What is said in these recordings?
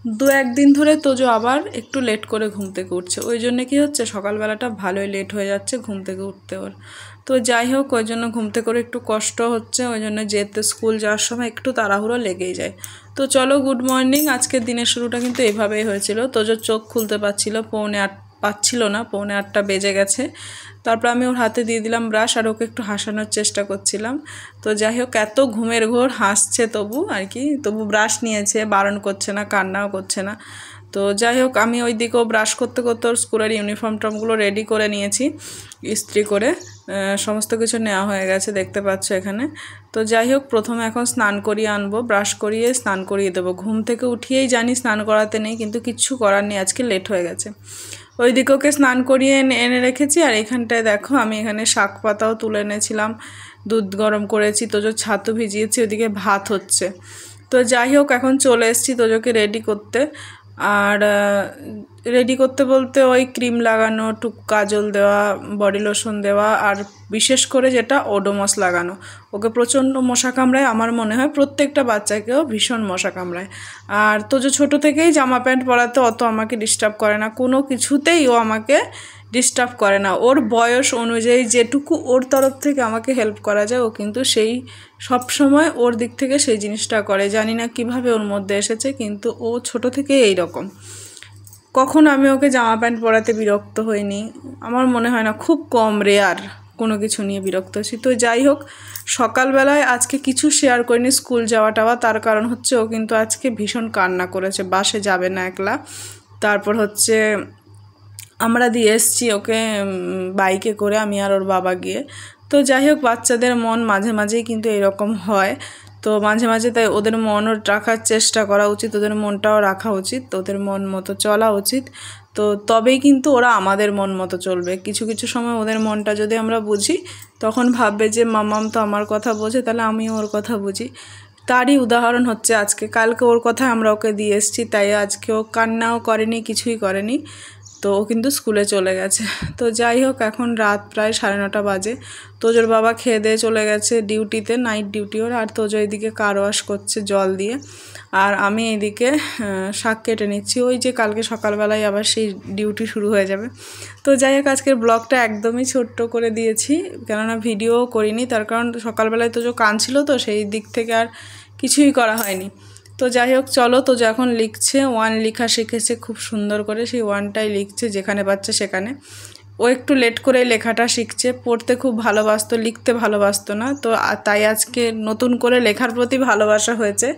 দু একদিন ধরে তোজো আবার একটু লেট করে ঘুম থেকে উঠছে, ওই জন্য কি হচ্ছে সকালবেলাটা ভালোই লেট হয়ে যাচ্ছে ঘুম থেকে উঠতে ওর। তো যাই হোক, ওই জন্য ঘুম থেকে করে একটু কষ্ট হচ্ছে, ওই জন্য যেতে স্কুল যাওয়ার সময় একটু তাড়াহুড়ো লেগেই যায়। তো চলো, গুড মর্নিং। আজকের দিনের শুরুটা কিন্তু এইভাবেই হয়েছিল। তোজো চোখ খুলতে পারছিল, পাচ্ছিল না, 7:45 বেজে গেছে। তারপর আমি ওর হাতে দিয়ে দিলাম ব্রাশ, আর ওকে একটু হাসানোর চেষ্টা করছিলাম। তো যাই হোক, এত ঘুমের ঘোর, হাসছে তবু আর কি, তবু ব্রাশ নিয়েছে, বারণ করছে না, কান্নাও করছে না। তো যাই হোক, আমি ওই দিকেও ব্রাশ করতে করতে ওর স্কুলের ইউনিফর্ম টর্মগুলো রেডি করে নিয়েছি, ইস্ত্রি করে সমস্ত কিছু নেওয়া হয়ে গেছে, দেখতে পাচ্ছ এখানে। তো যাই হোক, প্রথমে এখন স্নান করিয়ে আনবো, ব্রাশ করিয়ে স্নান করিয়ে দেবো। ঘুম থেকে উঠিয়েই জানি স্নান করাতে নেই, কিন্তু কিচ্ছু করার নেই, আজকে লেট হয়ে গেছে। ওইদিকে ওকে স্নান করিয়ে এনে রেখেছি, আর এখানটায় দেখো আমি এখানে শাক পাতাও তুলে এনেছিলাম, দুধ গরম করেছি, তোজোর ছাতু ভিজিয়েছি, ওইদিকে ভাত হচ্ছে। তো যাই হোক, এখন চলে এসেছি তোজোকে রেডি করতে। আর রেডি করতে বলতে ওই ক্রিম লাগানো, টুক কাজল দেওয়া, বডি লোশন দেওয়া, আর বিশেষ করে যেটা ওডোমস লাগানো। ওকে প্রচণ্ড মশা কামড়ায়, আমার মনে হয় প্রত্যেকটা বাচ্চাকেও ভীষণ মশা কামড়ায়। আর তোজো ছোটো থেকেই জামা প্যান্ট পরাতে অত আমাকে ডিস্টার্ব করে না, কোনো কিছুতেই ও আমাকে ডিস্টার্ব করে না। ওর বয়স অনুযায়ী যেটুকু ওর তরফ থেকে আমাকে হেল্প করা যায়, ও কিন্তু সেই সব সময় ওর দিক থেকে সেই জিনিসটা করে। জানি না কিভাবে ওর মধ্যে এসেছে, কিন্তু ও ছোট থেকে এই রকম। কখনো আমি ওকে জামা প্যান্ট পরাতে বিরক্ত হইনি, আমার মনে হয় না, খুব কম, রেয়ার কোনো কিছু নিয়ে বিরক্ত হয়েছি। তো যাই হোক, সকালবেলায় আজকে কিছু শেয়ার করিনি স্কুল যাওয়াটাওয়া, তার কারণ হচ্ছে ও কিন্তু আজকে ভীষণ কান্না করেছে, বাসে যাবে না একলা। তারপর হচ্ছে আমরা দিয়ে এসছি ওকে বাইকে করে, আমি আর ওর বাবা গিয়ে। তো যাই হোক, বাচ্চাদের মন মাঝে মাঝেই কিন্তু এরকম হয়। তো মাঝে মাঝে তাই ওদের মনও রাখার চেষ্টা করা উচিত, ওদের মনটাও রাখা উচিত, ওদের মন মতো চলা উচিত। তো তবেই কিন্তু ওরা আমাদের মন মতো চলবে। কিছু কিছু সময় ওদের মনটা যদি আমরা বুঝি, তখন ভাববে যে মামাম তো আমার কথা বোঝে, তাহলে আমিও ওর কথা বুঝি। তারই উদাহরণ হচ্ছে আজকে। কালকে ওর কথা আমরা ওকে দিয়ে এসেছি, তাই আজকে ও কান্নাও করেনি, কিছুই করেনি। তো ও কিন্তু স্কুলে চলে গেছে। তো যাই হোক, এখন রাত প্রায় 9:30 বাজে। তোজোর বাবা খেয়ে দিয়ে চলে গেছে ডিউটিতে, নাইট ডিউটি ওর। আর তোজো এদিকে কার ওয়াশ করছে জল দিয়ে, আর আমি এদিকে শাক কেটে নিচ্ছি। ওই যে কালকে সকালবেলায় আবার সেই ডিউটি শুরু হয়ে যাবে। তো যাই হোক, আজকের ব্লগটা একদমই ছোট্ট করে দিয়েছি, কেননা ভিডিও করিনি, তার কারণ সকালবেলায় তোজো কাঁদছিল, তো সেই দিক থেকে আর কিছুই করা হয়নি। তো যাই হোক, চলো, তো যখন লিখছে, 1 লেখা শিখেছে খুব সুন্দর করে, সেই 1টাই লিখছে যেখানে পাচ্ছে সেখানে। ও একটু লেট করে লেখাটা শিখছে, পড়তে খুব ভালোবাসতো, লিখতে ভালোবাসতো না। তো তাই আজকে নতুন করে লেখার প্রতি ভালোবাসা হয়েছে।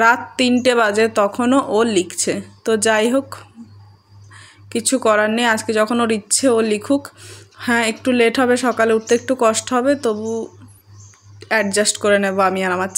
রাত 3টে বাজে তখনও ও লিখছে। তো যাই হোক, কিছু করার নেই, আজকে যখন ওর ইচ্ছে ও লিখুক। হ্যাঁ, একটু লেট হবে, সকালে উঠতে একটু কষ্ট হবে, তবু অ্যাডজাস্ট করে নেব আমি আর আমার